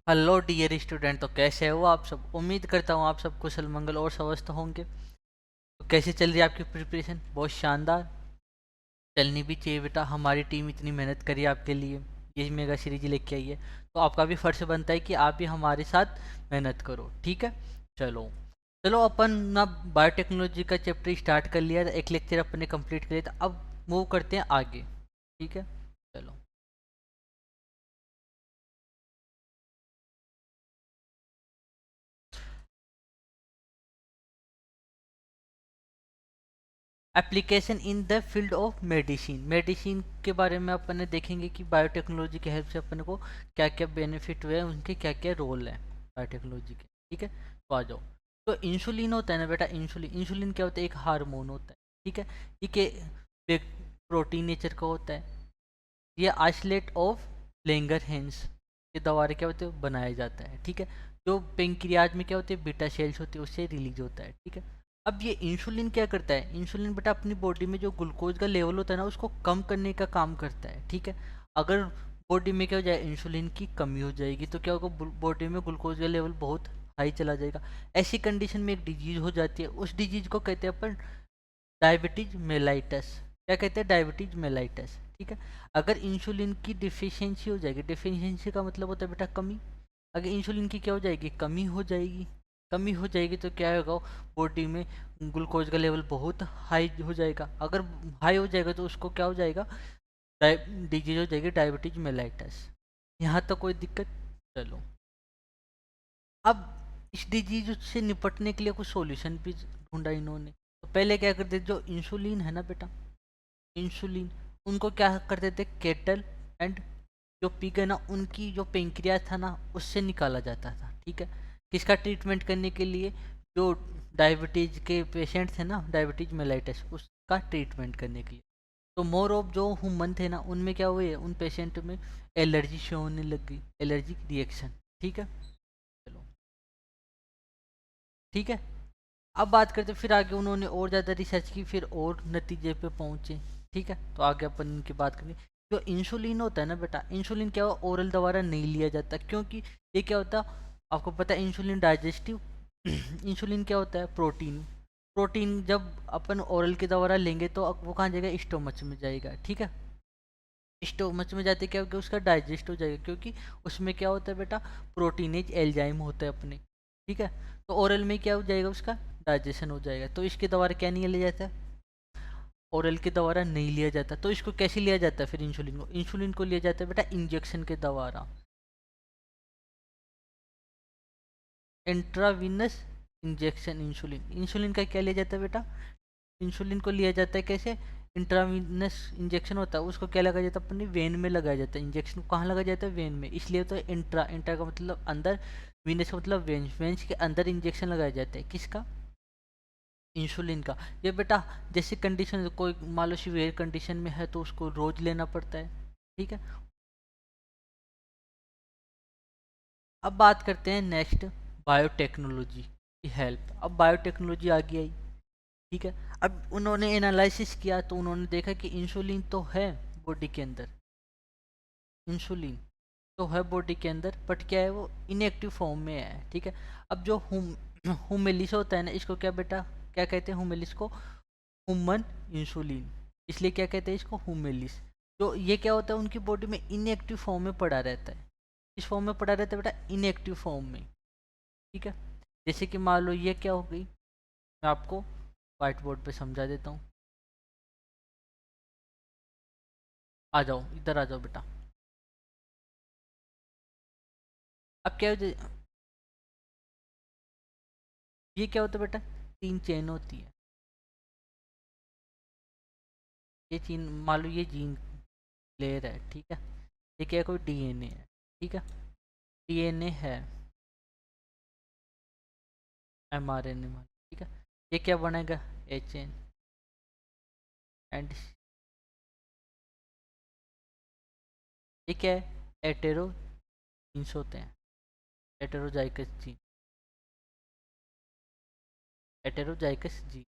Hello dear student, तो कैसे हो आप सब। उम्मीद करता हूँ आप सब कुशल मंगल और स्वस्थ होंगे। तो कैसे चल रही है आपकी प्रिपरेशन। बहुत शानदार चलनी भी चाहिए बेटा। हमारी टीम इतनी मेहनत करी आपके लिए, ये मेगा सीरीज लेके आई है, तो आपका भी फर्ज बनता है कि आप भी हमारे साथ मेहनत करो। ठीक है, चलो चलो अपन ना बायोटेक्नोलॉजी का चैप्टर स्टार्ट कर लिया, एक लेक्चर अपन ने कंप्लीट कर लिया, तो अब मूव करते हैं आगे। ठीक है, चलो। Application in the field of medicine. Medicine के बारे में अपन ने देखेंगे कि बायोटेक्नोलॉजी की हेल्प से अपन को क्या क्या बेनिफिट हुए हैं, उनके क्या क्या रोल हैं बायोटेक्नोलॉजी के। ठीक है, तो आ जाओ। तो इंसुलिन होता है ना बेटा, इंसुलिन इंसुलिन क्या होता है, एक हार्मोन होता है। ठीक है, ये के प्रोटीन नेचर का होता है। ये आइसोलेट ऑफ लेंगर के द्वारा क्या होते हैं बनाया जाता है। ठीक है, जो पेंक्रियाज में क्या होते हैं बीटा सेल्स होते हैं, उससे रिलीज होता है। ठीक है, अब ये इंसुलिन क्या करता है, इंसुलिन बेटा अपनी बॉडी में जो ग्लूकोज का लेवल होता है ना, उसको कम करने का काम करता है। ठीक है, अगर बॉडी में क्या हो जाए, इंसुलिन की कमी हो जाएगी, तो क्या होगा, बॉडी में ग्लूकोज का लेवल बहुत हाई चला जाएगा। ऐसी कंडीशन में एक डिजीज हो जाती है, उस डिजीज को कहते हैं अपन डायबिटीज मेलाइटस। क्या कहते हैं, डायबिटीज मेलाइटस। ठीक है, अगर इंसुलिन की डिफिशियंसी हो जाएगी, डिफिशियंसी का मतलब होता है बेटा कमी। अगर इंसुलिन की क्या हो जाएगी, कमी हो जाएगी। कमी हो जाएगी तो क्या होगा, बॉडी में ग्लूकोज का लेवल बहुत हाई हो जाएगा। अगर हाई हो जाएगा तो उसको क्या हो जाएगा, डिजीज हो जाएगी डायबिटीज मेलाइटस। यहाँ तक कोई दिक्कत। चलो, अब इस डिजीज से निपटने के लिए कुछ सॉल्यूशन भी ढूंढा इन्होंने। तो पहले क्या करते, जो इंसुलिन है ना बेटा, इंसुलिन, उनको क्या करते थे, केटल एंड जो पिग है ना, उनकी जो पेंक्रियाज था ना, उससे निकाला जाता था। ठीक है, किसका ट्रीटमेंट करने के लिए, जो डायबिटीज के पेशेंट थे ना, डायबिटीज मेलाइटस, उसका ट्रीटमेंट करने के लिए। तो मोर ऑफ जो ह्यूमन थे ना, उनमें क्या हुए, उन पेशेंट में एलर्जी शो होने लग गई, एलर्जिक रिएक्शन। ठीक है, चलो, ठीक है। अब बात करते फिर आगे, उन्होंने और ज़्यादा रिसर्च की, फिर और नतीजे पे पहुंचे। ठीक है, तो आगे अपन इनकी बात करेंगे। जो इंसुलिन होता है ना बेटा, इंसुलिन क्या हो, ओरल द्वारा नहीं लिया जाता, क्योंकि ये क्या होता है, आपको पता है इंसुलिन डाइजेस्टिव। इंसुलिन क्या होता है, प्रोटीन। प्रोटीन जब अपन ओरल के द्वारा लेंगे तो वो कहाँ जाएगा, स्टोमच में जाएगा। ठीक है, स्टोमच में जाते क्या होगा, उसका डाइजेस्ट हो जाएगा, क्योंकि उसमें क्या होता है बेटा, प्रोटीनेज एंजाइम होता है अपने। ठीक है, तो ओरल में क्या हो जाएगा, उसका डाइजेशन हो जाएगा। तो इसके द्वारा क्या नहीं लिया जाता, ओरल के द्वारा नहीं लिया जाता। तो इसको कैसे लिया जाता है फिर, इंसुलिन को लिया जाता है बेटा इंजेक्शन के द्वारा। इंट्रावीनस इंजेक्शन, इंसुलिन, इंसुलिन का क्या लिया जाता है बेटा, इंसुलिन को लिया जाता है कैसे, इंट्रावीनस इंजेक्शन होता है, उसको क्या लगाया जाता है, अपनी वेन में लगाया जाता है। इंजेक्शन को कहाँ लगाया जाता है, वेन में, इसलिए तो इंट्रा, इंट्रा का मतलब अंदर, वीनस का मतलब वेंस, वेंस के अंदर इंजेक्शन लगाया जाता है, किसका, इंसुलिन का। ये बेटा जैसी कंडीशन, कोई मान लो सीवियर कंडीशन में है तो उसको रोज लेना पड़ता है। ठीक है, अब बात करते हैं नेक्स्ट, बायोटेक्नोलॉजी की हेल्प। अब बायोटेक्नोलॉजी आ गई आई। ठीक है, अब उन्होंने एनालिसिस किया तो उन्होंने देखा कि इंसुलिन तो है बॉडी के अंदर, इंसुलिन तो है बॉडी के अंदर, बट क्या है, वो इनएक्टिव फॉर्म में है। ठीक है, अब जो हुमेलिस होता है ना, इसको क्या बेटा, क्या कहते हैं हुमेलिस को, ह्यूमन इंसुलिन। इसलिए क्या कहते हैं इसको, हुमेलिस। तो ये क्या होता है, उनकी बॉडी में इनएक्टिव फॉर्म में पड़ा रहता है। इस फॉर्म में पड़ा रहता है बेटा, इनएक्टिव फॉर्म में। ठीक है, जैसे कि मान लो ये क्या हो गई, मैं आपको व्हाइट बोर्ड पे समझा देता हूँ। आ जाओ, इधर आ जाओ बेटा। अब क्या ये क्या होता है बेटा, तीन चेन होती है। ये चीन, मान लो ये जीन लेयर है। ठीक है, ये क्या है, कोई डीएनए है। ठीक है, डीएनए है, एमआरएनए में। ठीक है, ये क्या बनेगा, एच एन एंड, ये क्या है, एटेरो जीन्स होते हैं, एटेरोजाइकस जीन, एटेरोजाइकस जीन,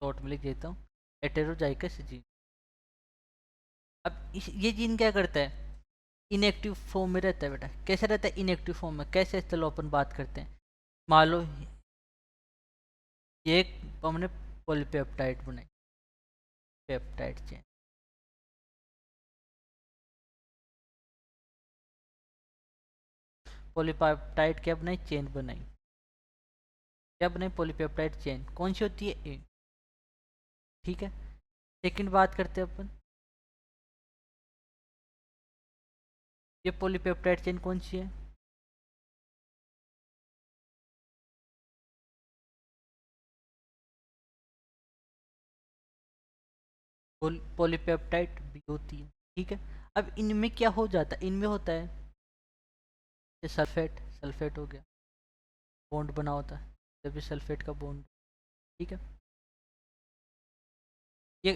शॉर्ट में लिख देता हूँ, एटेरोजाइकस जीन। अब ये जीन क्या करता है, इनएक्टिव फॉर्म में रहता है बेटा। कैसे रहता है इनएक्टिव फॉर्म में? कैसे, चलो अपन बात करते हैं। मान लो ये एक हमने पॉलीपेप्टाइड बनाई, पेप्टाइड चेन। पॉलीपेप्टाइड क्या बनाई? चेन बनाई। क्या बनाई? Polypeptide chain. कौन सी होती है? ए। ठीक है। सेकंड बात करते हैं अपन, ये पॉलीपेप्टाइड चेन कौन सी है? पॉलीपेप्टाइड बी होती है। ठीक है। अब इनमें क्या हो जाता है? इनमें होता है ये सल्फेट, सल्फेट हो गया, बॉन्ड बना होता है जब भी सल्फेट का बॉन्ड। ठीक है। ये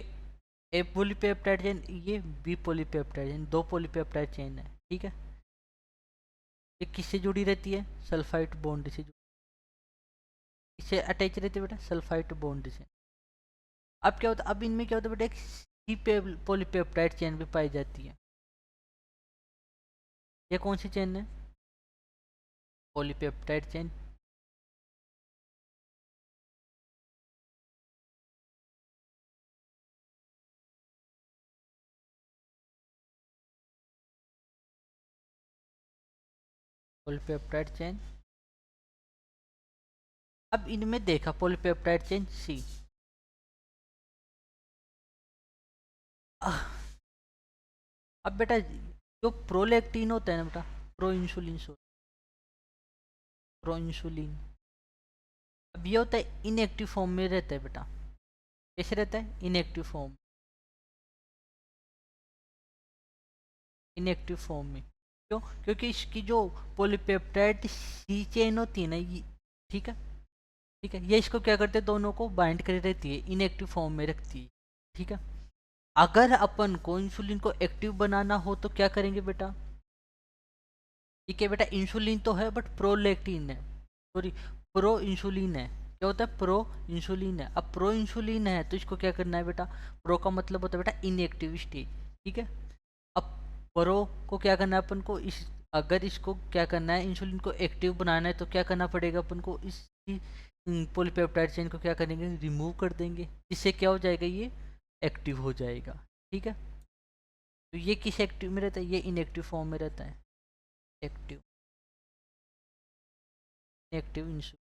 ए पॉलीपेप्टाइड चेन, ये बी पॉलीपेप्टाइड चेन, दो पॉलीपेप्टाइड चेन है। ठीक है। ये किससे जुड़ी रहती है? सल्फाइड बॉन्ड से। इससे अटैच रहती है बेटा, सल्फाइड बॉन्ड से। अब क्या होता है? अब इनमें क्या होता है बेटा, एक सी पॉलीपेप्टाइड चेन भी पाई जाती है। ये कौन सी चेन है? Polypeptide chain. Polypeptide chain. अब इनमें देखा पॉलीपेप्टाइड चेन सी। अब बेटा जो प्रोलैक्टिन होता है ना बेटा, प्रो इंसुलिन, प्रो इंसुलिन, अब ये होता है इनएक्टिव फॉर्म में रहता है बेटा। कैसे रहता है? इनएक्टिव फॉर्म, इनएक्टिव फॉर्म में। क्यों? क्योंकि इसकी जो पॉलीपेप्टाइड सी चेन होती है ना ये, ठीक है, ठीक है, ये इसको क्या करते हैं, दोनों को बाइंड कर रहती है, इनएक्टिव फॉर्म में रखती है। ठीक है। अगर अपन को इंसुलिन को एक्टिव बनाना हो तो क्या करेंगे बेटा? ठीक है बेटा, इंसुलिन तो है बट प्रोलैक्टिन है, सॉरी, प्रो इंसुलिन है। क्या होता है? प्रो इंसुलिन है। अब प्रो इंसुलिन है तो इसको क्या करना है बेटा? प्रो का मतलब होता है बेटा इनएक्टिव स्टेज। ठीक है। अब प्रो को क्या करना है अपन को? इस, अगर इसको क्या करना है, इंसुलिन को एक्टिव बनाना है तो क्या करना पड़ेगा अपन को? इस पॉलीपेप्टाइड चेन को क्या करेंगे? रिमूव कर देंगे, जिससे क्या हो जाएगा? ये एक्टिव हो जाएगा। ठीक है। तो ये किस एक्टिव में रहता है? ये इनएक्टिव फॉर्म में रहता है। Active, active insulin,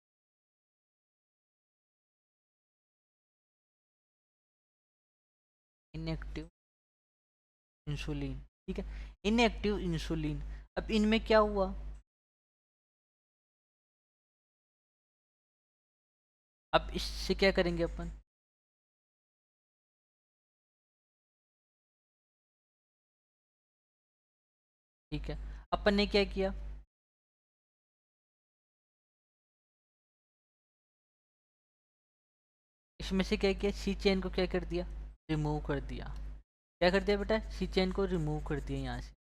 inactive insulin. ठीक है। Inactive insulin. अब इनमें क्या हुआ? अब इससे क्या करेंगे अपन? ठीक है। अपन ने क्या किया? इसमें से क्या किया? सी चेन को क्या कर दिया? रिमूव कर दिया। क्या कर दिया बेटा? सी चेन को रिमूव कर दिया यहाँ से।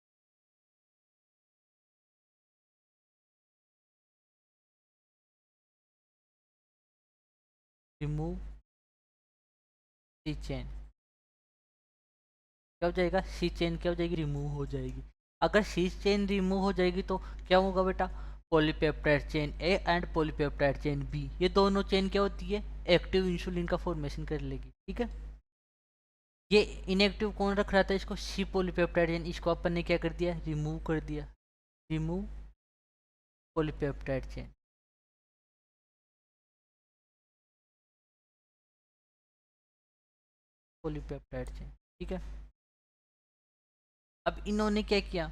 रिमूव सी चेन, क्या हो जाएगा? सी चेन क्या हो जाएगी? रिमूव हो जाएगी। अगर सी चेन रिमूव हो जाएगी तो क्या होगा बेटा? Polypeptide chain A and polypeptide chain B, ये दोनों चेन क्या होती है? एक्टिव इंसुलिन का फॉर्मेशन कर लेगी। ठीक है। ये इनएक्टिव कौन रख रहा था इसको? सी पॉलीपेप्टाइड चेन, इसको अपन ने क्या कर दिया? रिमूव कर दिया। Remove polypeptide chain. Polypeptide chain. ठीक है। अब इन्होंने क्या किया?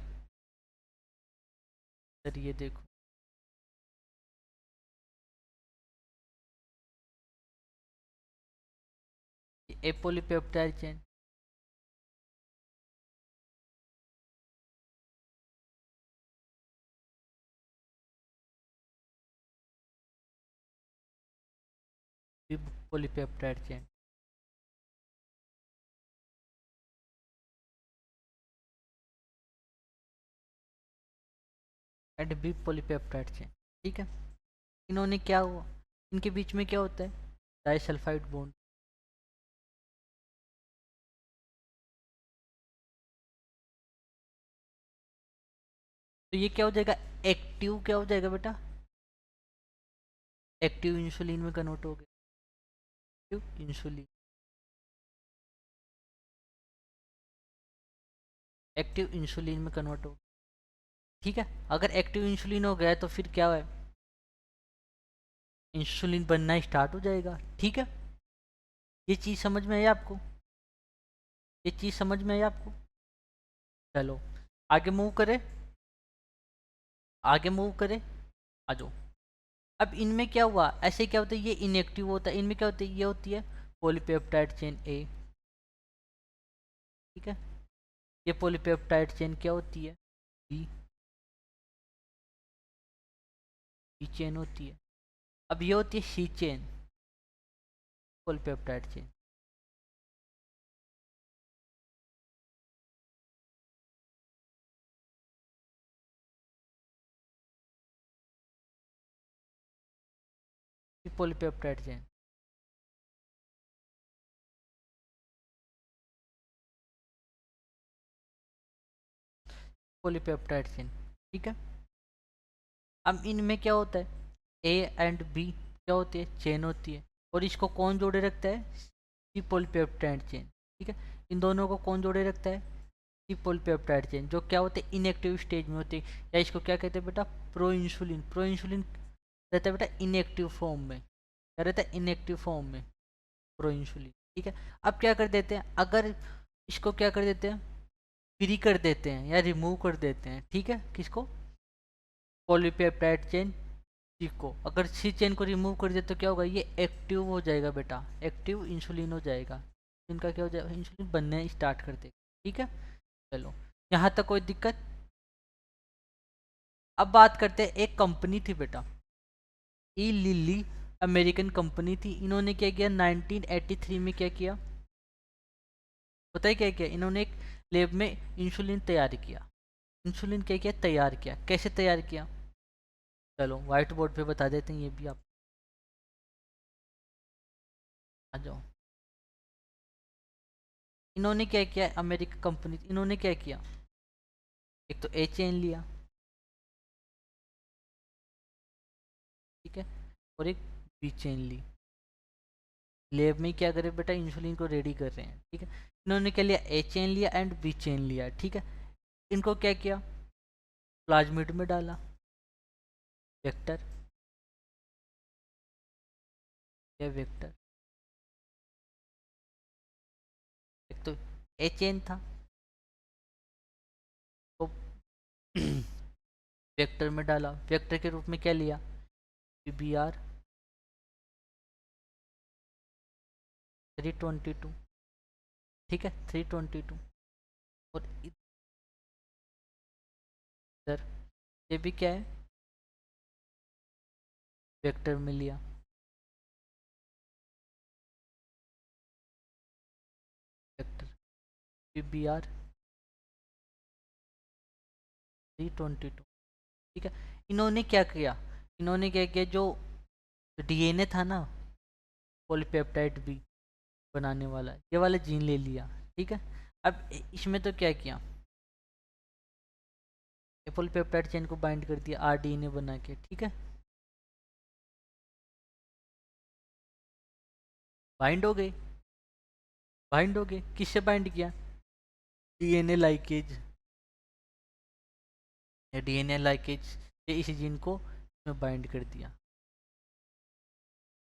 सर ये देखो, A polypeptide chain, B polypeptide chain, and B polypeptide chain. ठीक है। इन्होंने क्या हुआ? इनके बीच में क्या होता है? Disulphide bond. तो ये क्या हो जाएगा, एक्टिव क्या हो जाएगा बेटा, एक्टिव इंसुलिन में कन्वर्ट हो गया, एक्टिव इंसुलिन, एक्टिव इंसुलिन में कन्वर्ट हो गया। ठीक है, अगर एक्टिव इंसुलिन हो गया है तो फिर क्या है, इंसुलिन बनना स्टार्ट हो जाएगा। ठीक है, ये चीज़ समझ में आई आपको, ये चीज़ समझ में आई आपको। चलो आगे मूव करें, आगे मूव करें, आ जाओ। अब इनमें क्या हुआ, ऐसे क्या होता है, ये इनएक्टिव होता है, इनमें क्या होता है, ये होती है पॉलीपेप्टाइड चेन ए। ठीक है, ये पॉलीपेप्टाइड चेन क्या होती है, बी, बी चेन होती है। अब ये होती है C chain, polypeptide chain. Polypeptide chain, polypeptide chain. ठीक है, अब इनमें क्या होता है, ए एंड बी क्या होती है, चेन होती है, और इसको कौन जोड़े रखता है, सी पॉलीपेप्टाइड चेन। ठीक है, इन दोनों को कौन जोड़े रखता है, सी पॉलीपेप्टाइड चेन, जो क्या होते हैं, इनएक्टिव स्टेज में होते हैं, या इसको क्या कहते हैं बेटा, प्रो इंसुलिन। प्रो इंसुलिन रहता है बेटा इनएक्टिव फॉर्म में, क्या रहता है, इनएक्टिव फॉर्म में प्रो इंसुलिन। ठीक है, अब क्या कर देते हैं, अगर इसको क्या कर देते हैं, फ्री कर देते हैं या रिमूव कर देते हैं। ठीक है, किसको, पॉलीपेप्टाइड चेन सी को, अगर सी चेन को रिमूव कर दिया तो क्या होगा, ये एक्टिव हो जाएगा बेटा, एक्टिव इंसुलिन हो जाएगा, इनका क्या हो जाएगा, इंसुलिन बनने स्टार्ट कर देगा। ठीक है, चलो यहाँ तक कोई दिक्कत। अब बात करते हैं, एक कंपनी थी बेटा, ई लिली, अमेरिकन कंपनी थी। इन्होंने क्या किया, 1983 में क्या किया, पता है क्या किया, इन्होंने एक लैब में इंसुलिन तैयार किया। इंसुलिन क्या किया, तैयार किया, कैसे तैयार किया, चलो व्हाइट बोर्ड पे बता देते हैं ये भी आप, आ जाओ। इन्होंने क्या किया, अमेरिकन कंपनी, इन्होंने क्या किया, एक तो ए चेन लिया, ठीक है, और एक बी चेन ली। लैब में क्या करे बेटा, इंसुलिन को रेडी कर रहे हैं। ठीक है, इन्होंने क्या लिया, ए चेन लिया एंड बी चेन लिया। ठीक है, इनको क्या किया, प्लाज्मिड में डाला, वेक्टर, या वेक्टर, एक तो ए चेन था तो वेक्टर में डाला, वेक्टर के रूप में क्या लिया, PBR 322। ठीक है, 322, और इधर ये भी क्या है, वेक्टर में लिया, वेक्टर PBR 322। ठीक है, इन्होंने क्या किया, इन्होंने क्या किया, जो DNA था ना, पॉलीपेप्टाइड बी बनाने वाला, ये वाला जीन ले लिया। ठीक है, अब इसमें तो क्या किया, पॉलीपेप्टाइड चेन को बाइंड कर दिया RDNA बना के। ठीक है, बाइंड हो गए, बाइंड हो गए, किससे बाइंड किया, DNA लाइकेज, या DNA लाइकेज से इस जीन को इसमें बाइंड कर दिया,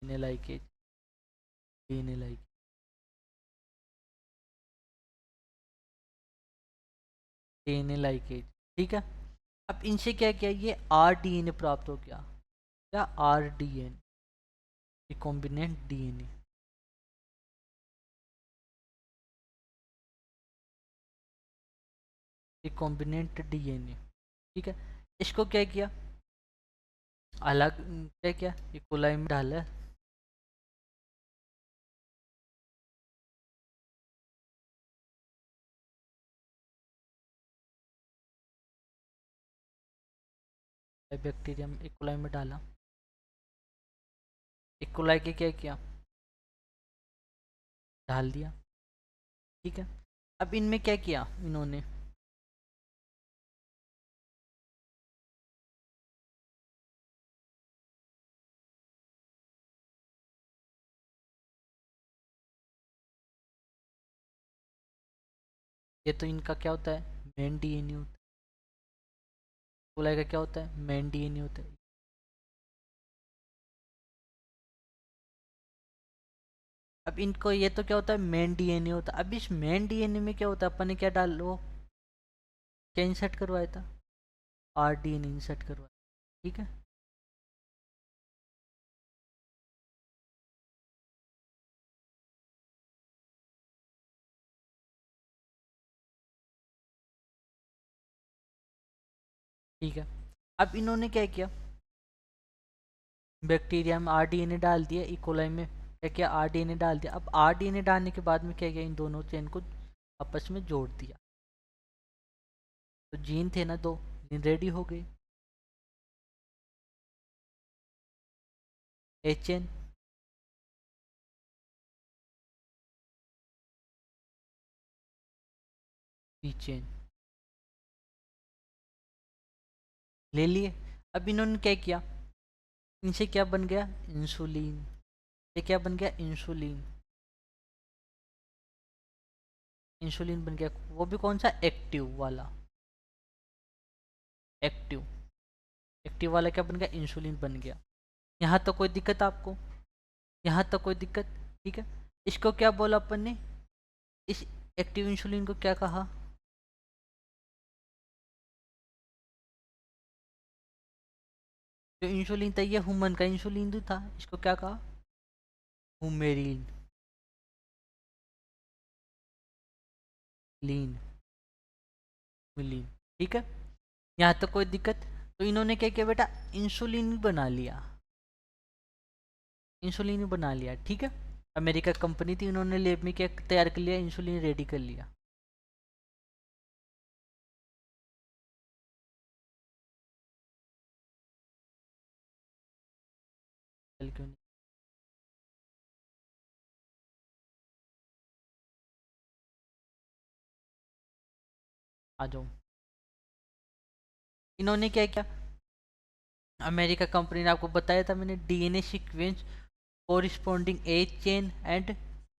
DNA लाइकेज, DNA लाइकेज, DNA लाइकेज। ठीक है, अब इनसे क्या किया, ये RDNA प्राप्त हो गया, क्या, RDNA, recombinant DNA, recombinant DNA। ठीक है, इसको क्या किया, अलग क्या किया, इकोलाई में डाला, बैक्टीरियम इकोलाई में डाला, इकोलाई के क्या किया, डाल दिया। ठीक है, अब इनमें क्या किया इन्होंने, ये तो इनका क्या होता है, मेन डीएनए होता है। कोलाई का क्या होता है, मेन डीएनए होता है। अब इनको ये तो क्या होता है, मेन डीएनए होता है। अब इस मेन डीएनए में क्या होता है, अपन ने क्या डाल वो क्या इंसर्ट करवाया था, आरडीएनए इंसर्ट करवाया, ठीक है। ठीक है, अब इन्होंने क्या किया, बैक्टीरिया में आरडीएनए डाल दिया, इकोलाई में क्या किया, आरडीएनए डाल दिया। अब आरडीएनए डालने के बाद में क्या किया, इन दोनों चेन को आपस में जोड़ दिया। तो जीन थे ना दो, जीन रेडी हो गई। ए चेन, बी चेन ले लिए। अब इन्होंने क्या किया, इनसे क्या बन गया, इंसुलिन। ये क्या बन गया, इंसुलिन। इंसुलिन बन गया, वो भी कौन सा, एक्टिव वाला। एक्टिव, एक्टिव वाला क्या बन गया, इंसुलिन बन गया। यहाँ तो कोई दिक्कत आपको, यहाँ तक कोई दिक्कत, ठीक है। इसको क्या बोला अपन ने, इस एक्टिव इंसुलिन को क्या कहा, जो इंसुलिन था ये ह्यूमन का इंसुलिन जो था, इसको क्या कहा, हुमेरिन लीन, मिलीन, ठीक है। यहाँ तक कोई दिक्कत। तो इन्होंने क्या किया बेटा, इंसुलिन बना लिया, इंसुलिन बना लिया, ठीक है। अमेरिका कंपनी थी, इन्होंने लैब में क्या तैयार कर लिया, इंसुलिन रेडी कर लिया। चल क्यों नहीं, आ जाओ। इन्होंने क्या किया, अमेरिका कंपनी ने, आपको बताया था मैंने, DNA sequence corresponding A chain and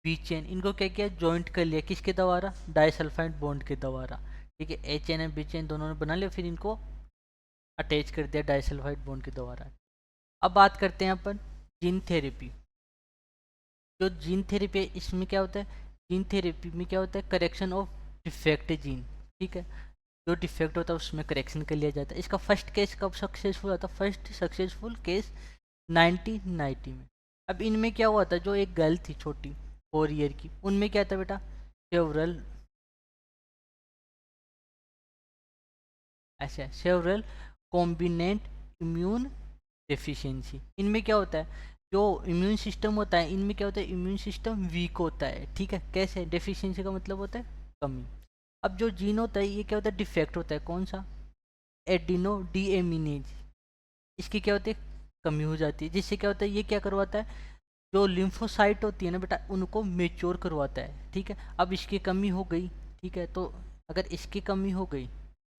B chain, इनको क्या किया, जॉइंट कर लिया, किसके द्वारा, डाइसल्फाइड बॉन्ड के द्वारा, ठीक है। ए चेन एंड बी चेन दोनों ने बना लिया, फिर इनको अटैच कर दिया डाइसल्फाइड बॉन्ड के द्वारा। अब बात करते हैं अपन जीन थेरेपी। जो जीन थेरेपी है इसमें क्या होता है, जीन थेरेपी में क्या होता है, करेक्शन ऑफ डिफेक्ट जीन, ठीक है। जो डिफेक्ट होता है उसमें करेक्शन कर लिया जाता है। इसका फर्स्ट केस कब सक्सेसफुल होता है, फर्स्ट सक्सेसफुल केस 1990 में। अब इनमें क्या हुआ था, जो एक गर्ल थी छोटी 4 ईयर की, उनमें क्या था बेटा, सेवरल, ऐसा सेवरल कॉम्बिनेंट इम्यून डेफिशिएंसी। इनमें क्या होता है, जो इम्यून सिस्टम होता है, इनमें क्या होता है, इम्यून सिस्टम वीक होता है, ठीक है। कैसे, डेफिशिएंसी का मतलब होता है कमी। अब जो जीन होता है ये क्या होता है, डिफेक्ट होता है, कौन सा, एडिनो डीएमिनेज, इसकी क्या होती है, कमी हो जाती है। जिससे क्या होता है, ये क्या करवाता है, जो लिम्फोसाइट होती है ना बेटा, उनको मेच्योर करवाता है, ठीक है। अब इसकी कमी हो गई, ठीक है। तो अगर इसकी कमी हो गई,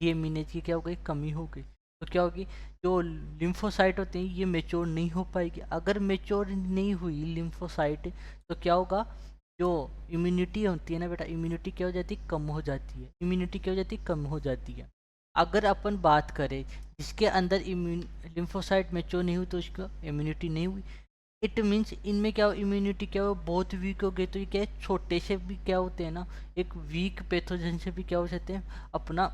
ये मीनेज की क्या हो गई, कमी हो गई, तो क्या होगी, जो लिम्फोसाइट होते हैं ये मेच्योर नहीं हो पाएगी। अगर मेच्योर नहीं हुई लिम्फोसाइट, तो क्या होगा, जो इम्यूनिटी होती है ना बेटा, इम्यूनिटी क्या हो जाती है, कम हो जाती है। इम्यूनिटी क्या हो जाती है, कम हो जाती है। अगर अपन बात करें जिसके अंदर इम्यून लिम्फोसाइट मेच्योर नहीं हुई, तो उसको इम्यूनिटी नहीं हुई। इट मीन्स इनमें क्या हो, इम्यूनिटी क्या हो, बहुत वीक हो गई। तो ये क्या है, छोटे से भी क्या होते हैं ना, एक वीक पैथोजन से भी क्या हो सकते हैं, अपना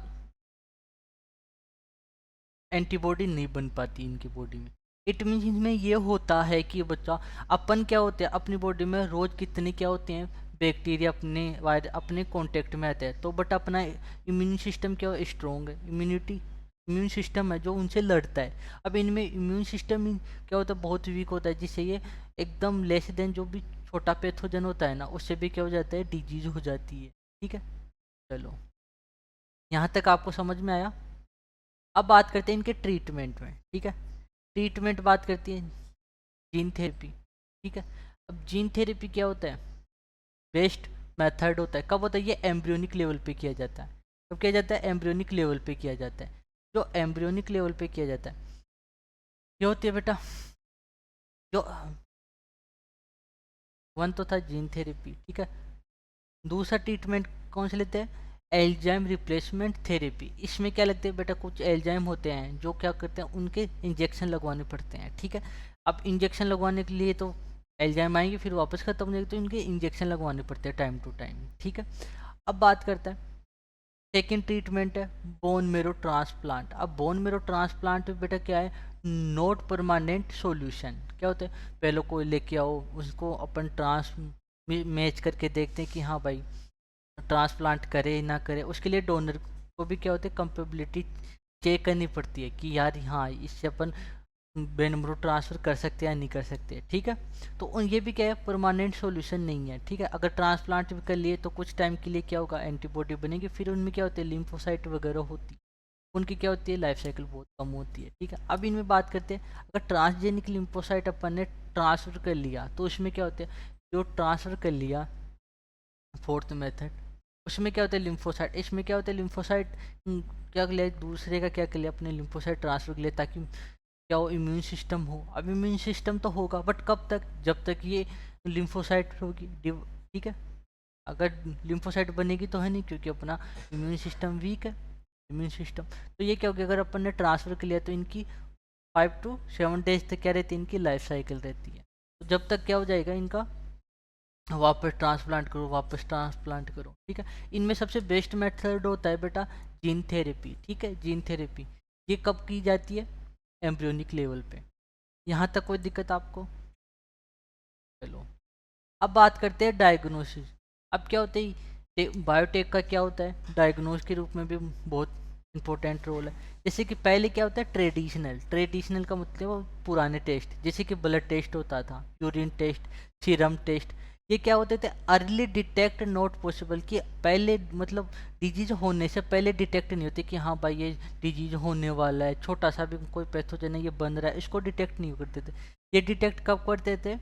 एंटीबॉडी नहीं बन पाती इनकी बॉडी में। इट मीन्स इनमें ये होता है कि बच्चा, अपन क्या होते हैं अपनी बॉडी में रोज कितने क्या होते हैं, बैक्टीरिया अपने वायरस अपने कांटेक्ट में आते हैं, तो बट अपना इम्यून सिस्टम क्या स्ट्रॉन्ग है, इम्यूनिटी इम्यून सिस्टम है जो उनसे लड़ता है। अब इनमें इम्यून सिस्टम क्या होता है, बहुत वीक होता है, जिससे ये एकदम लेस देन जो भी छोटा पैथोजन होता है ना, उससे भी क्या हो जाता है, डिजीज हो जाती है, ठीक है। चलो, यहाँ तक आपको समझ में आया। अब बात करते हैं इनके ट्रीटमेंट में, ठीक है। ट्रीटमेंट बात करती है जीन थेरेपी, ठीक है। अब जीन थेरेपी क्या होता है, बेस्ट मेथड होता है, कब होता है, ये एम्ब्रियोनिक लेवल पे किया जाता है। कब किया जाता है, एम्ब्रियोनिक लेवल पे किया जाता है। जो एम्ब्रियोनिक लेवल पे किया जाता है, ये होती है बेटा, जो वन तो था जीन थेरेपी, ठीक है। दूसरा ट्रीटमेंट कौन से लेते हैं, एल्जाइम रिप्लेसमेंट थेरेपी। इसमें क्या लगते हैं बेटा, कुछ एल्जाइम होते हैं जो क्या करते हैं, उनके इंजेक्शन लगवाने पड़ते हैं, ठीक है। अब इंजेक्शन लगवाने के लिए तो एल्जाइम आएंगे फिर वापस खत्म हो जाएगी, तो इनके इंजेक्शन लगवाने पड़ते हैं टाइम टू टाइम, ठीक है। अब बात करते हैं सेकेंड ट्रीटमेंट है बोन मेरो ट्रांसप्लांट। अब बोन मेरो ट्रांसप्लांट में बेटा क्या है, नॉट परमानेंट सॉल्यूशन। क्या होता है, पहले कोई लेके आओ, उसको अपन मैच करके देखते हैं कि हाँ भाई ट्रांसप्लांट करे ना करे। उसके लिए डोनर को भी क्या होता है, कंपेबिलिटी चेक करनी पड़ती है कि यार हाँ इससे अपन ब्रेन मरो ट्रांसफ़र कर सकते हैं या नहीं कर सकते, ठीक है। तो ये भी क्या है, परमानेंट सॉल्यूशन नहीं है, ठीक है। अगर ट्रांसप्लांट भी कर लिए तो कुछ टाइम के लिए क्या होगा, एंटीबॉडी बनेगी, फिर उनमें क्या होते हैं, लिम्फोसाइट वगैरह होती है, उनकी क्या होती है, लाइफ साइकिल बहुत कम होती है, ठीक है। अब इनमें बात करते हैं, अगर ट्रांसजेनिक लिम्फोसाइट अपन ने ट्रांसफ़र कर लिया तो उसमें क्या होता है, जो ट्रांसफ़र कर लिया फोर्थ मेथड, उसमें क्या होता है लिम्फोसाइट, इसमें क्या होता है लिम्फोसाइट क्या कर लिया, दूसरे का क्या कर लिया, अपने लिम्फोसाइट ट्रांसफर कर लिया ताकि क्या हो, इम्यून सिस्टम हो। अब इम्यून सिस्टम तो होगा बट कब तक, जब तक ये लिम्फोसाइट होगी, ठीक है। अगर लिम्फोसाइट बनेगी तो है नहीं, क्योंकि अपना इम्यून सिस्टम वीक है, इम्यून सिस्टम। तो ये क्या होगी, अगर अपन ने ट्रांसफ़र कर लिया तो इनकी 5 to 7 days तक क्या रहती है, इनकी लाइफ साइकिल रहती है। तो जब तक क्या हो जाएगा इनका, वापस ट्रांसप्लांट करो, वापस ट्रांसप्लांट करो, ठीक है। इनमें सबसे बेस्ट मेथड होता है बेटा जीन थेरेपी, ठीक है। जीन थेरेपी ये कब की जाती है, एम्ब्रियोनिक लेवल पे। यहाँ तक कोई दिक्कत आपको, चलो। अब बात करते हैं डायग्नोसिस। अब क्या होता है, बायोटेक का क्या होता है, डायग्नोस के रूप में भी बहुत इंपॉर्टेंट रोल है। जैसे कि पहले क्या होता है, ट्रेडिशनल का मतलब वो पुराने टेस्ट, जैसे कि ब्लड टेस्ट होता था, यूरिन टेस्ट, सीरम टेस्ट, ये क्या होते थे, अर्ली डिटेक्ट नॉट पॉसिबल, कि पहले मतलब डिजीज होने से पहले डिटेक्ट नहीं होते कि हाँ भाई ये डिजीज होने वाला है, छोटा सा भी कोई पैथोजन है ये बन रहा है, इसको डिटेक्ट नहीं करते थे। ये डिटेक्ट कब करते थे,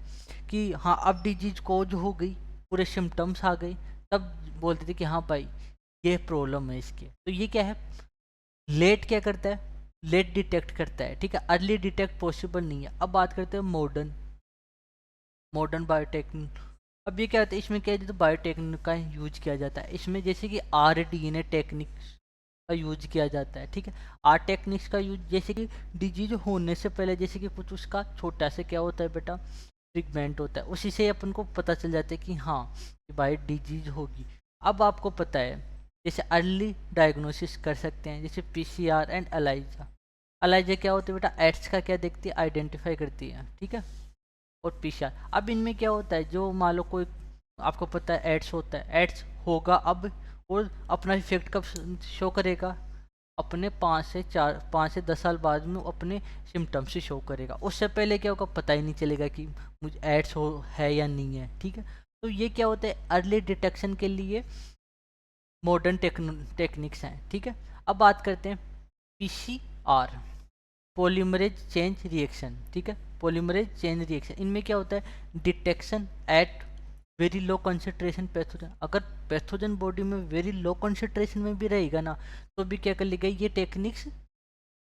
कि हाँ अब डिजीज कोज हो गई, पूरे सिम्टम्स आ गए, तब बोलते थे कि हाँ भाई ये प्रॉब्लम है इसके। तो ये क्या है, लेट क्या करता है, लेट डिटेक्ट करता है, ठीक है। अर्ली डिटेक्ट पॉसिबल नहीं है। अब बात करते हैं मॉडर्न मॉडर्न बायोटेक्निक। अब ये क्या होता है, इसमें क्या है, तो बायोटेक्निक का यूज किया जाता है इसमें, जैसे कि RDNA टेक्निक्स का यूज किया जाता है, ठीक है। आर टेक्निक्स का यूज जैसे कि डिजीज होने से पहले, जैसे कि कुछ उसका छोटा सा क्या होता है बेटा, ट्रीटमेंट होता है, उसी से अपन को पता चल जाता है कि हाँ कि भाई डिजीज होगी। अब आपको पता है, जैसे अर्ली डायग्नोसिस कर सकते हैं, जैसे PCR एंड एलाइजा। एलाइजा क्या होता है बेटा, एड्स का क्या देखती है, आइडेंटिफाई करती है, ठीक है। और PCR, अब इनमें क्या होता है, जो मान लो कोई आपको पता है एड्स होता है, एड्स होगा अब, और अपना इफेक्ट कब शो करेगा, अपने 5 से 10 साल बाद में अपने सिम्टम्स से शो करेगा। उससे पहले क्या होगा, पता ही नहीं चलेगा कि मुझे एड्स हो है या नहीं है, ठीक है। तो ये क्या होता है, अर्ली डिटेक्शन के लिए मॉडर्न टेक्निक्स हैं, ठीक है। अब बात करते हैं PCR, पॉलीमरेज चेंज रिएक्शन, ठीक है। पॉलीमरेज चेंज रिएक्शन, इनमें क्या होता है, detection at very low concentration pathogen. अगर पैथोजन बॉडी में वेरी लो कंसंट्रेशन में भी रहेगा ना, तो भी क्या कर लेगा, ये टेक्निक्स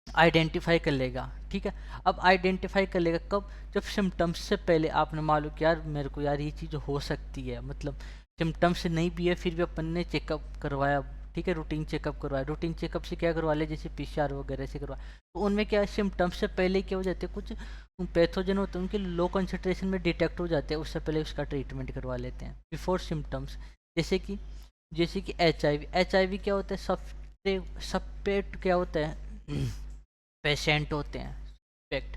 आइडेंटिफाई कर लेगा, ठीक है। अब आइडेंटिफाई कर लेगा कब, जब सिम्टम्स से पहले आपने मालूम कि यार मेरे को यार ये चीज़ हो सकती है, मतलब सिम्टम्स नहीं भी है फिर भी अपन ने चेकअप करवाया, ठीक है, रूटीन चेकअप करवाया। रूटीन चेकअप से क्या करवा ले, जैसे PCR वगैरह से करवा, तो उनमें क्या सिम्टम्स से पहले क्या हो जाते हैं, कुछ पैथोजन होते हैं उनके लो कंसंट्रेशन में डिटेक्ट हो जाते हैं, उससे पहले उसका ट्रीटमेंट करवा लेते हैं बिफोर सिम्टम्स। जैसे कि HIV क्या होता है, सस्पेक्ट क्या होता है, पेशेंट होते हैं सस्पेक्ट।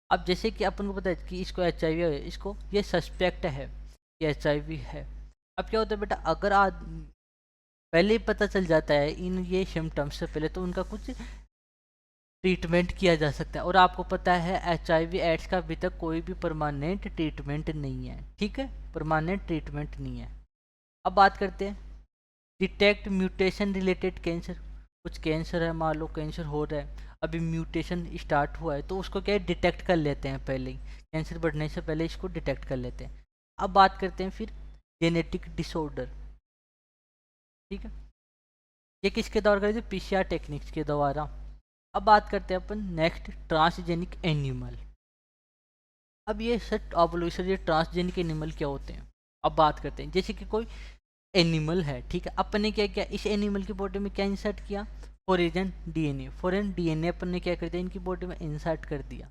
अब जैसे कि अपन को पता है कि इसको HIV है, इसको ये सस्पेक्ट है कि HIV है। अब क्या होता है बेटा, अगर आज पहले ही पता चल जाता है इन ये सिम्टम्स से पहले, तो उनका कुछ ट्रीटमेंट किया जा सकता है। और आपको पता है HIV एड्स का अभी तक कोई भी परमानेंट ट्रीटमेंट नहीं है, ठीक है, परमानेंट ट्रीटमेंट नहीं है। अब बात करते हैं डिटेक्ट म्यूटेशन रिलेटेड कैंसर। कुछ कैंसर है, मान लो कैंसर हो रहा है, अभी म्यूटेशन स्टार्ट हुआ है, तो उसको क्या है, डिटेक्ट कर लेते हैं पहले ही, कैंसर बढ़ने से पहले इसको डिटेक्ट कर लेते हैं। अब बात करते हैं फिर जेनेटिक डिसऑर्डर, ठीक है, ये किसके द्वारा करें, PCR टेक्निक्स के द्वारा। अब बात करते हैं अपन नेक्स्ट, ट्रांसजेनिक एनिमल। अब ये सर आप बोलो सर ये ट्रांसजेनिक एनिमल क्या होते हैं। अब बात करते हैं, जैसे कि कोई एनिमल है, ठीक है। अपन ने क्या किया, इस एनिमल की बॉडी में क्या इंसर्ट किया, फॉरेन डीएनए, फॉरेन डीएनए अपन ने क्या कर दिया, इनकी बॉडी में इंसर्ट कर दिया।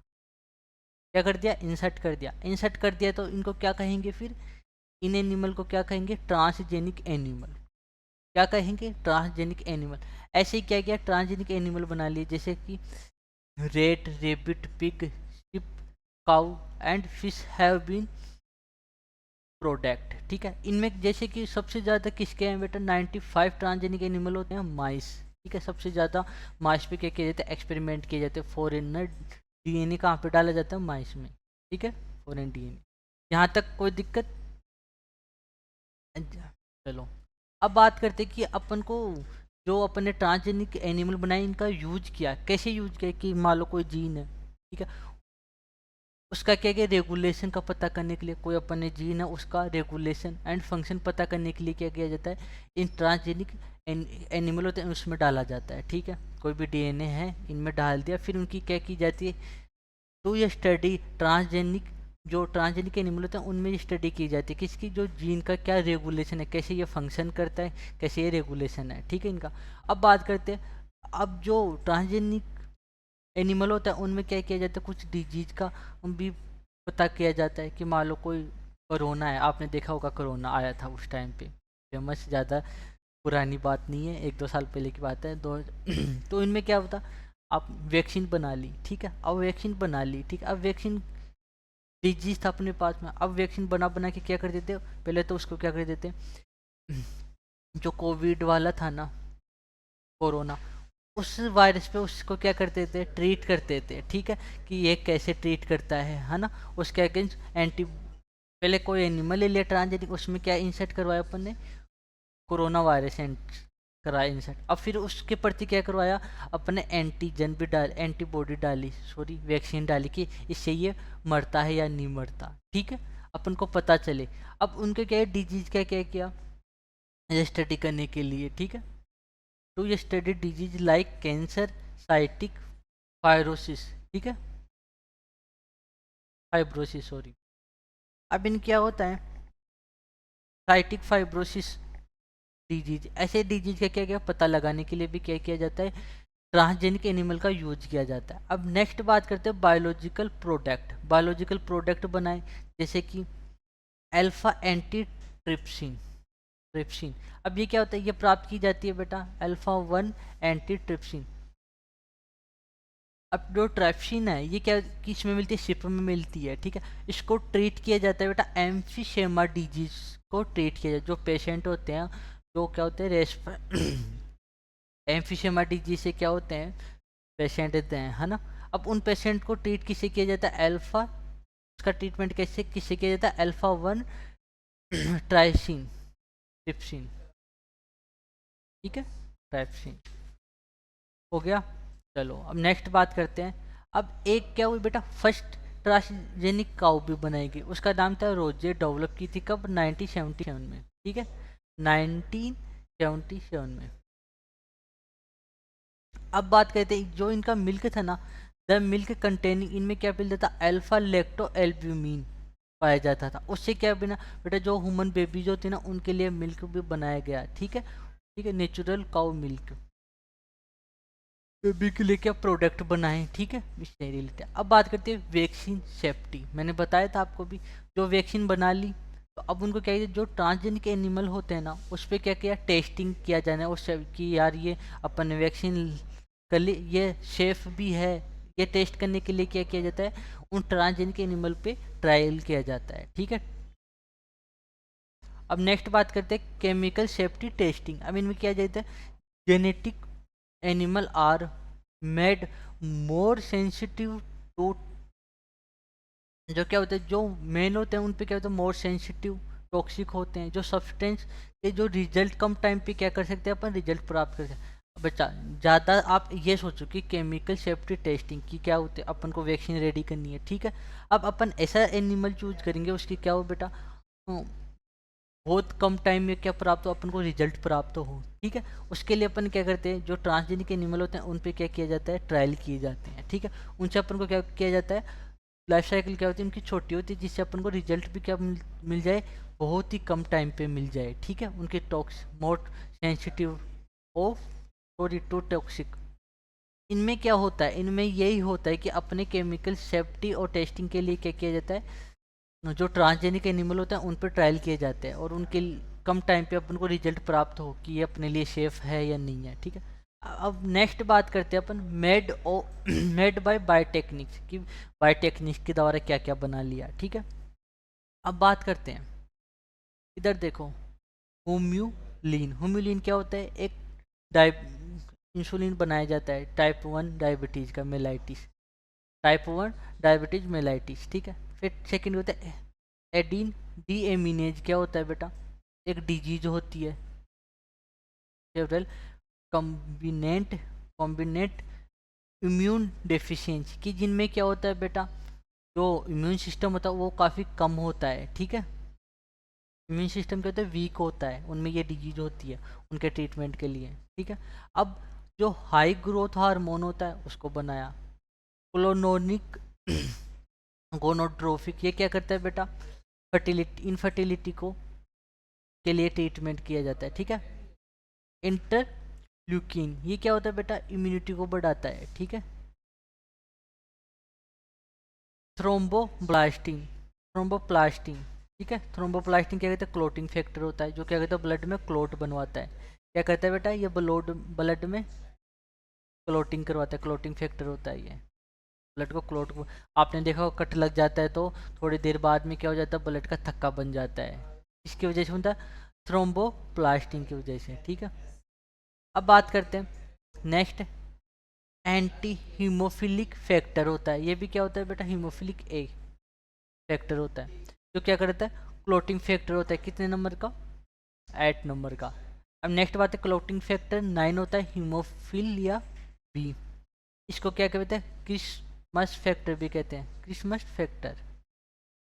क्या कर दिया, इंसर्ट कर दिया। इंसर्ट कर दिया तो इनको क्या कहेंगे फिर, इन एनिमल को क्या कहेंगे, ट्रांसजेनिक एनिमल। क्या कहेंगे, ट्रांसजेनिक एनिमल। ऐसे ही क्या किया, ट्रांसजेनिक एनिमल बना लिए, जैसे कि rat, rabbit, pig, sheep, cow and fish have been product, ठीक है। इनमें जैसे कि सबसे ज़्यादा किसके हैं बेटा, 95 ट्रांसजेनिक एनिमल होते हैं माइस, ठीक है। सबसे ज़्यादा माइस पे क्या किया जाता है, एक्सपेरिमेंट किए जाते हैं। फॉरेनर डीएनए कहाँ पे डाला जाता है, माइस में, ठीक है, फॉरेन डीएनए। यहाँ तक कोई दिक्कत। चलो अब बात करते हैं कि अपन को जो अपन ने ट्रांसजेनिक एनिमल बनाए इनका यूज किया, कैसे यूज किया, कि मान लो कोई जीन है, ठीक है, उसका क्या क्या रेगुलेशन का पता करने के लिए, कोई अपन ने जीन है उसका रेगुलेशन एंड फंक्शन पता करने के लिए क्या किया जाता है, इन ट्रांसजेनिक एनिमल होते हैं उसमें डाला जाता है, ठीक है। कोई भी डीएनए है इनमें डाल दिया, फिर उनकी क्या की जाती है, तो ये स्टडी ट्रांसजेनिक, जो ट्रांसजेनिक एनिमल होते हैं उनमें ये स्टडी की जाती है, किसकी, जो जीन का क्या रेगुलेशन है, कैसे ये फंक्शन करता है, कैसे ये रेगुलेशन है, ठीक है इनका। अब बात करते हैं, अब जो ट्रांसजेनिक एनिमल होता है उनमें क्या किया जाता है, कुछ डिजीज का भी पता किया जाता है, कि मान लो कोई कोरोना है, आपने देखा होगा कोरोना आया था उस टाइम पे, फेमस, ज़्यादा पुरानी बात नहीं है, 1-2 साल पहले की बात है, दो तो इनमें क्या होता, आप वैक्सीन बना ली, ठीक है, अब वैक्सीन बना ली, ठीक है, अब वैक्सीन डिजीज था अपने पास में, अब वैक्सीन बना बना के क्या कर देते, पहले तो उसको क्या कर देते, जो कोविड वाला था ना, कोरोना, उस वायरस पे उसको क्या करते थे, ट्रीट करते थे, ठीक है, कि ये कैसे ट्रीट करता है ना, उसके अगेंस्ट एंटी, पहले कोई एनिमल ले लिया ट्रांसजेनिक, उसमें क्या इंसर्ट करवाया अपन ने, कोरोना वायरस कराया इंसर्ट, अब फिर उसके प्रति क्या करवाया अपने, एंटीजन भी डाल, एंटीबॉडी डाली, सॉरी वैक्सीन डाली, कि इससे ये मरता है या नहीं मरता, ठीक है, अपन को पता चले। अब उनके क्या है, डिजीज क्या क्या किया स्टडी करने के लिए, ठीक है, to study disease like cancer, cystic fibrosis, ठीक है, फाइब्रोसिस सॉरी। अब इन क्या होता है, साइटिक फाइब्रोसिस डिजीज, ऐसे डिजीज का क्या क्या पता लगाने के लिए भी क्या किया जाता है, ट्रांसजेनिक एनिमल का यूज किया जाता है। अब नेक्स्ट बात करते हैं बायोलॉजिकल प्रोडक्ट, बायोलॉजिकल प्रोडक्ट बनाए, जैसे कि अल्फा एंटी ट्रिप्सिन, ट्रिप्सिन। अब ये क्या होता है, ये प्राप्त की जाती है बेटा अल्फा 1 एंटी ट्रिप्सिन। अब जो ट्रैप्सिन है ये क्या किस में मिलती है, शिप में मिलती है, ठीक है, इसको ट्रीट किया जाता है बेटा एम्फीशेमा डिजीज को ट्रीट किया जाता है, जो पेशेंट होते हैं, जो क्या होते हैं एम्फीशेमा डिजीज से क्या होते हैं, पेशेंट देते हैं, है ना। अब उन पेशेंट को ट्रीट किससे किया जाता है, अल्फा, उसका ट्रीटमेंट कैसे किससे किया जाता है, अल्फा 1 ट्राइसिन ट्रिप्सिन, ठीक है, ट्राइसिन हो गया। चलो अब नेक्स्ट बात करते हैं। अब एक क्या हुई बेटा, फर्स्ट ट्रांसजेनिक काउ भी बनाएगी, उसका नाम था रोजे, डेवलप की थी कब, 1977 में, ठीक है, 1977 में। अब बात करते हैं जो इनका मिल्क था ना, द मिल्क कंटेनिंग, इनमें क्या मिलता था, अल्फा लेक्टो एल्ब्यूमिन पाया जाता था, उससे क्या बिना बेटा जो ह्यूमन बेबी जो थे ना उनके लिए मिल्क भी बनाया गया, ठीक है, ठीक है, नेचुरल काउ मिल्क बेबी के लिए क्या प्रोडक्ट बनाए, ठीक है, इससे रिलेटेड। अब बात करते हैं वैक्सीन सेफ्टी, मैंने बताया था आपको भी, जो वैक्सीन बना ली तो अब उनको क्या है, जो ट्रांसजेनिक एनिमल होते हैं ना उस पर क्या किया, टेस्टिंग किया जाना है, उस कि यार ये अपन वैक्सीन कर ली, ये सेफ भी है, ये टेस्ट करने के लिए क्या किया जाता है, उन ट्रांसजेनिक एनिमल पे ट्रायल किया जाता है, ठीक है। अब नेक्स्ट बात करते हैं केमिकल सेफ्टी टेस्टिंग। अब इनमें क्या जाता है, genetic animal are made more sensitive to, जो क्या होता है, जो मेन होते हैं उन पे क्या होता है, मोर सेंसिटिव टॉक्सिक होते हैं, जो सब्सटेंस के जो रिजल्ट कम टाइम पे क्या कर सकते हैं, अपन रिजल्ट प्राप्त कर सकते हैं। बच्चा ज़्यादा आप ये सोचो कि केमिकल सेफ्टी टेस्टिंग की क्या होते हैं, अपन को वैक्सीन रेडी करनी है, ठीक है। अब अपन ऐसा एनिमल चूज करेंगे उसकी क्या हो बेटा, बहुत कम टाइम में क्या प्राप्त हो, अपन को रिजल्ट प्राप्त हो, ठीक है। उसके लिए अपन क्या करते हैं, जो ट्रांसजेनिक एनिमल होते हैं उन पे क्या किया जाता है, ट्रायल किए जाते हैं, ठीक है। उनसे अपन को क्या किया जाता है, लाइफ साइकिल क्या होती है उनकी छोटी होती है, जिससे अपन को रिजल्ट भी क्या मिल जाए, बहुत ही कम टाइम पे मिल जाए, ठीक है। उनके tox more sensitive of sorry to toxic. इनमें क्या होता है, इनमें यही होता है कि अपने केमिकल सेफ्टी और टेस्टिंग के लिए क्या किया जाता है, जो ट्रांसजेनिक एनिमल होता है उन पर ट्रायल किए जाते हैं, और उनके कम टाइम पे अपन को रिजल्ट प्राप्त हो कि ये अपने लिए सेफ है या नहीं है, ठीक है। अब नेक्स्ट बात करते हैं अपन मेड ओ मेड बाय बायोटेक्निक्स की, बायोटेक्निक्स के द्वारा क्या क्या बना लिया, ठीक है। अब बात करते हैं, इधर देखो, होम्यूलिन। होम्यूलिन क्या होता है, एक डाइ इंसुलिन बनाया जाता है टाइप 1 डायबिटीज़ का, मेलाइटिस, टाइप 1 डायबिटीज मेलाइटिस, ठीक है। फिर सेकंड होता है एडीन डी एमिनेज। क्या होता है बेटा, एक डिजीज होती है, सेवरल कॉम्बिनेंट कॉम्बिनेंट इम्यून डेफिशिएंसी की, जिनमें क्या होता है बेटा, जो इम्यून सिस्टम होता है वो काफ़ी कम होता है, ठीक है। इम्यून सिस्टम क्या होता है, वीक होता है, उनमें ये डिजीज होती है, उनके ट्रीटमेंट के लिए, ठीक है। अब जो हाई ग्रोथ हार्मोन होता है उसको बनाया क्लोनोनिक गोनोट्रोफिक। ये क्या करता है बेटा, फर्टिलिटी, इनफर्टिलिटी को के लिए ट्रीटमेंट किया जाता है, ठीक है। इंटरल्यूकिन, ये क्या होता है बेटा, इम्यूनिटी को बढ़ाता है, ठीक है। थ्रोम्बोब्लास्टिन, थ्रोम्बोप्लास्टिन, ठीक है। थ्रोम्बोप्लास्टिन क्या कहते हैं, क्लोटिंग फैक्टर होता है, जो क्या कहता है ब्लड में क्लोट बनवाता है। क्या करता है बेटा, ये ब्लड में क्लोटिंग करवाता है, क्लोटिंग फैक्टर होता है ये, ब्लड को क्लोट को, आपने देखा हो कट लग जाता है तो थोड़ी देर बाद में क्या हो जाता है, ब्लड का थक्का बन जाता है, इसकी वजह से होता है, थ्रोम्बोप्लास्टिन की वजह से, ठीक है। अब बात करते हैं नेक्स्ट, एंटी हीमोफिलिक फैक्टर होता है। ये भी क्या होता है बेटा, हीमोफिलिक ए फैक्टर होता है, जो क्या करता है, क्लोटिंग फैक्टर होता है, कितने नंबर का, 8 नंबर का। अब नेक्स्ट बात है, क्लोटिंग फैक्टर 9 होता है, हीमोफिलिया बी। इसको क्या कहते हैं, क्रिसमस फैक्टर भी कहते हैं, क्रिसमस फैक्टर।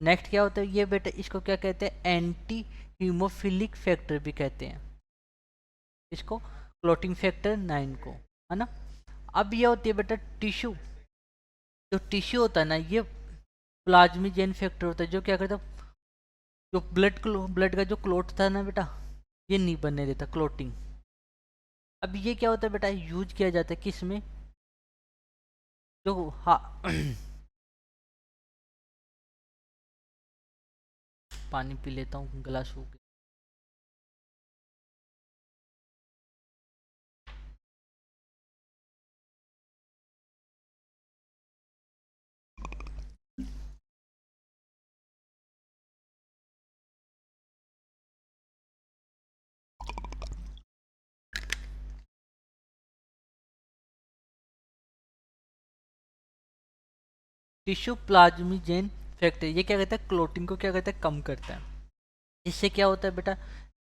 नेक्स्ट क्या होता है ये बेटा, इसको क्या कहते हैं, एंटी हीमोफिलिक फैक्टर भी कहते हैं, इसको क्लोटिंग फैक्टर 9 को, है ना। अब ये होती है बेटा टिश्यू, जो टिश्यू होता है ना, ये प्लाज्मिजेन फैक्टर होता है, जो क्या करता है, जो ब्लड का जो क्लोट था ना बेटा, ये नहीं बनने देता, क्लोटिंग। अब ये क्या होता है बेटा, यूज किया जाता है किस में, जो हाँ पानी पी लेता हूँ, गला सूख गया। टिश्यू प्लाज्मिजेन फैक्टर, ये क्या कहता है, क्लोटिंग को क्या कहता है, कम करता है। इससे क्या होता है बेटा,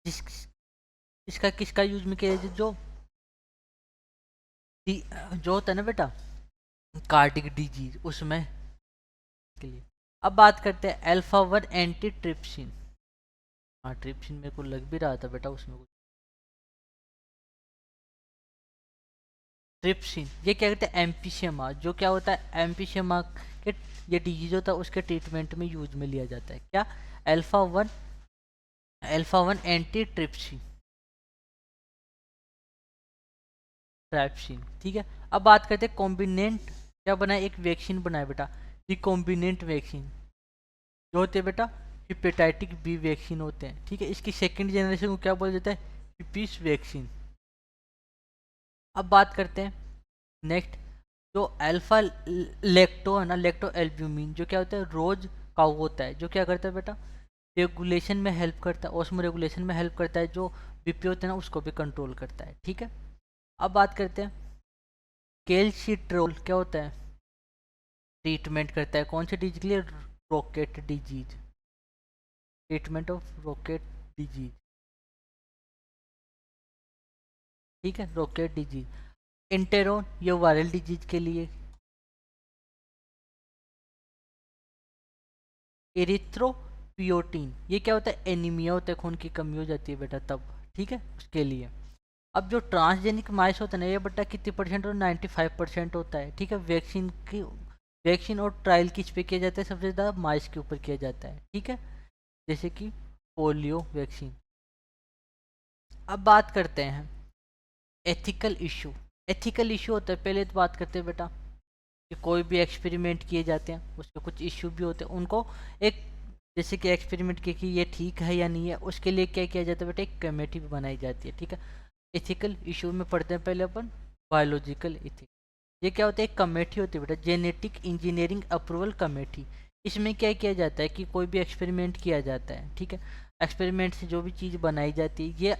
जिस इसका किसका यूज में किया जाता है, जो होता है ना बेटा कार्डिक डिजीज, उसमें के लिए। अब बात करते हैं अल्फा 1 एंटी ट्रिप्सिन। हाँ ट्रिप्सिन मेरे को लग भी रहा था बेटा उसमें कुछ, ट्रिप्सिन ये क्या कहते हैं, एम्फीसेमा। जो क्या होता है, एम्फीसेमा के, ये डिजीज होता है उसके ट्रीटमेंट में यूज में लिया जाता है, क्या, alpha 1, alpha 1 anti trypsin, trypsin, ठीक है। अब बात करते हैं कॉम्बिनेंट, क्या बनाया, एक वैक्सीन बनाया बेटा, रिकॉम्बिनेंट वैक्सीन, जो होते हैं बेटा हिपेटाइटिक बी वैक्सीन होते हैं, ठीक है। इसकी सेकंड जनरेशन को क्या बोला जाता है, हिपीस वैक्सीन। अब बात करते हैं नेक्स्ट, जो अल्फा लेक्टो है ना, लेक्टो एल्ब्यूमिन, जो क्या होता है, रोज काउ होता है, जो क्या करता है बेटा, रेगुलेशन में हेल्प करता है, ऑस्मो रेगुलेशन में हेल्प करता है, जो बीपी होता है ना उसको भी कंट्रोल करता है, ठीक है। अब बात करते हैं कैल्सिट्रोल, क्या होता है, ट्रीटमेंट करता है कौन से डिजीज के लिए, rocket disease, treatment of rocket disease, ठीक है, रोकेट डिजीज। इंटेरोन ये वायरल डिजीज के लिए, एरिथ्रोपियोटिन ये क्या होता है, एनीमिया होता है, खून की कमी हो जाती है बेटा तब, ठीक है, उसके लिए। अब जो ट्रांसजेनिक माइस होता है ना, ये बेटा कितनी परसेंट और 95% होता है, ठीक है, वैक्सीन की वैक्सीन और ट्रायल किस पे किया जाता है, सबसे ज़्यादा माइस के ऊपर किया जाता है, ठीक है, जैसे कि पोलियो वैक्सीन। अब बात करते हैं एथिकल इशू। एथिकल इशू होता है, पहले तो बात करते हैं बेटा कि कोई भी एक्सपेरिमेंट किए जाते हैं उसके कुछ इश्यू भी होते हैं, उनको एक, जैसे कि एक्सपेरिमेंट किए कि ये ठीक है या नहीं है, उसके लिए क्या किया जाता है बेटा, एक कमेटी भी बनाई जाती है, ठीक है। एथिकल इशू में पढ़ते हैं पहले अपन बायोलॉजिकल एथिक्स। ये क्या होता है, एक कमेटी होती है बेटा, जेनेटिक इंजीनियरिंग अप्रूवल कमेटी। इसमें क्या किया जाता है कि कोई भी एक्सपेरिमेंट किया जाता है, ठीक है, एक्सपेरिमेंट से जो भी चीज़ बनाई जाती है ये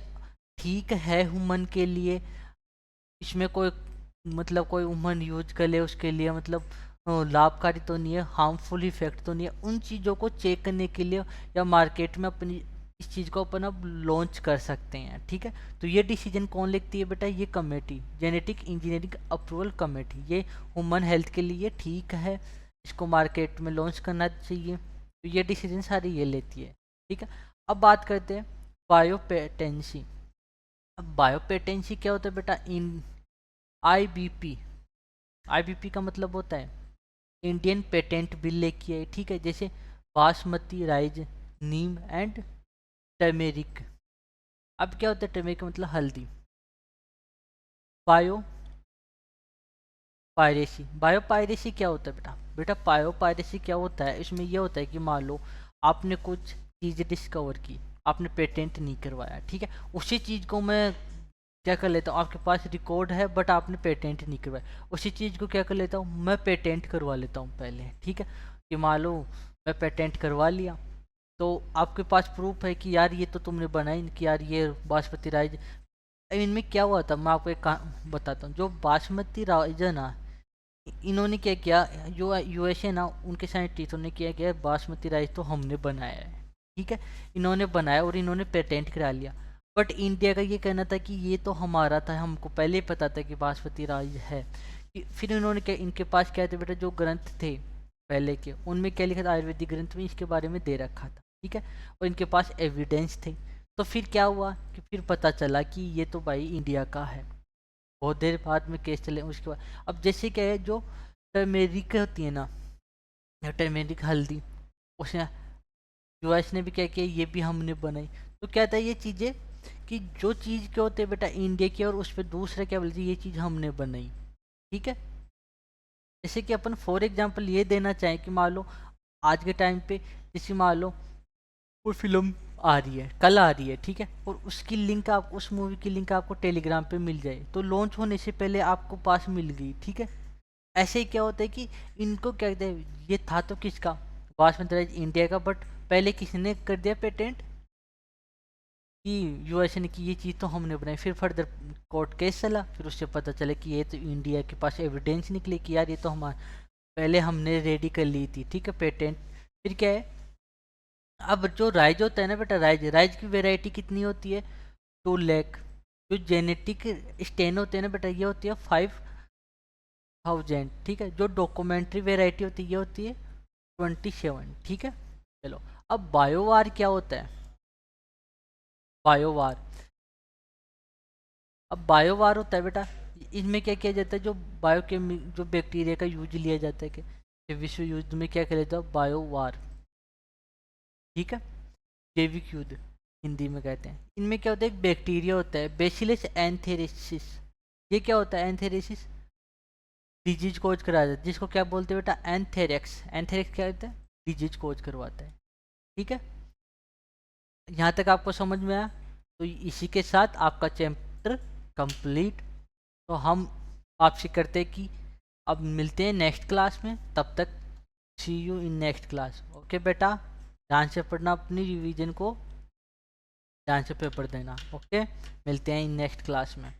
ठीक है ह्यूमन के लिए, इसमें कोई मतलब कोई ह्यूमन यूज कर ले उसके लिए मतलब लाभकारी तो नहीं है, हार्मफुल इफेक्ट तो नहीं है, उन चीज़ों को चेक करने के लिए या मार्केट में अपनी इस चीज़ को अपन अब लॉन्च कर सकते हैं, ठीक है। तो ये डिसीजन कौन लेती है बेटा, ये committee, genetic engineering approval committee. ये ह्यूमन हेल्थ के लिए ठीक है, इसको मार्केट में लॉन्च करना चाहिए, तो ये डिसीजन सारी ये लेती है, ठीक है। अब बात करते हैं बायोपेटेंसी। अब बायोपेटेंसी क्या होता है बेटा, इन आईबीपी, आईबीपी का मतलब होता है इंडियन पेटेंट बिल लेके आई, ठीक है, जैसे basmati rice, Neem and turmeric. अब क्या होता है टर्मेरिक का मतलब हल्दी। बायो पायरेसी, बायो पायरेसी क्या होता है बेटा, बेटा बायो पायरेसी क्या होता है, इसमें यह होता है कि मान लो आपने कुछ चीज़ डिस्कवर की, आपने पेटेंट नहीं करवाया, ठीक है, उसी चीज़ को मैं क्या कर लेता हूँ, आपके पास रिकॉर्ड है बट आपने पेटेंट नहीं करवाया, उसी चीज़ को क्या कर लेता हूँ, मैं पेटेंट करवा लेता हूँ पहले, ठीक है, कि मान लो मैं पेटेंट करवा लिया, तो आपके पास प्रूफ है कि यार ये तो तुमने बनाई नहीं, कि यार ये बासमती राइस। इनमें क्या हुआ था, मैं आपको एक बताता हूँ, जो बासमती राइस है ना, इन्होंने क्या किया, जो यूएसए ना उनके साइंटिस्टों ने क्या किया, बासमती राइस तो हमने बनाया है, ठीक है, इन्होंने बनाया और इन्होंने पेटेंट करा लिया, बट इंडिया का ये कहना था कि ये तो हमारा था, हमको पहले ही पता था कि बासमती राइस है। फिर इन्होंने क्या, इनके पास क्या थे बेटा, जो ग्रंथ थे पहले के, उनमें क्या लिखा था, आयुर्वेदिक ग्रंथ में इसके बारे में दे रखा था, ठीक है, और इनके पास एविडेंस थे। तो फिर क्या हुआ कि फिर पता चला कि ये तो भाई इंडिया का है, बहुत देर बाद में केस चले उसके बाद। अब जैसे क्या है, जो टर्मेरिक होती है ना, या टर्मेरिक हल्दी, उसने यूएस ने भी क्या किया, ये भी हमने बनाई। तो क्या था ये चीज़ें कि जो चीज़ क्या होते हैं बेटा इंडिया की, और उस पर दूसरे क्या बोलते हैं, ये चीज़ हमने बनाई, ठीक है। जैसे कि अपन फॉर एग्जांपल ये देना चाहें कि मान लो आज के टाइम पे, जैसे मान लो कोई फिल्म आ रही है, कल आ रही है, ठीक है, और उसकी लिंक, आप उस मूवी की लिंक आपको टेलीग्राम पे मिल जाए, तो लॉन्च होने से पहले आपको पास मिल गई, ठीक है। ऐसे ही क्या होता है कि इनको क्या कहते हैं, ये था तो किसका, बासमती राइस इंडिया का, बट पहले किसने कर दिया पेटेंट, कि यूएसए ने, कि ये चीज़ तो हमने बनाई, फिर फर्दर कोर्ट केस चला, फिर उससे पता चला कि ये तो इंडिया के पास एविडेंस निकले कि यार ये तो हमारा पहले हमने रेडी कर ली थी, ठीक है, पेटेंट। फिर क्या है, अब जो राइज होता है ना बेटा, राइज राइज की वेराइटी कितनी होती है, 2 लाख। जो जेनेटिक स्टेन होते हैं ना बेटा, ये होती है 5,000, ठीक है, जो डॉक्यूमेंट्री वेराइटी होती है ये होती है 27, ठीक है। चलो, अब बायोवार क्या होता है, बायोवार, अब बायोवार होता है बेटा, इनमें क्या किया जाता है, जो जो बैक्टीरिया का यूज लिया जाता है, कि विश्व युद्ध में क्या किया जाता है, बायोवार, ठीक है, जैविक युद्ध हिंदी में कहते हैं। इनमें क्या होता है, एक बैक्टीरिया होता है बेसिलस एंथेरेसिस। ये क्या होता है, एंथेरेसिस डिजीज कोज करा जाता है, जिसको क्या बोलते हैं बेटा, एंथेरेक्स। एंथेरेक्स क्या होता है, डिजीज कोज करवाता है, ठीक है। यहाँ तक आपको समझ में आया, तो इसी के साथ आपका चैप्टर कंप्लीट। तो हम आपसे करते हैं कि अब मिलते हैं नेक्स्ट क्लास में, तब तक see you in next class. Okay बेटा, ध्यान से पढ़ना, अपनी रिवीजन को ध्यान से पेपर देना। ओके, मिलते हैं इन नेक्स्ट क्लास में।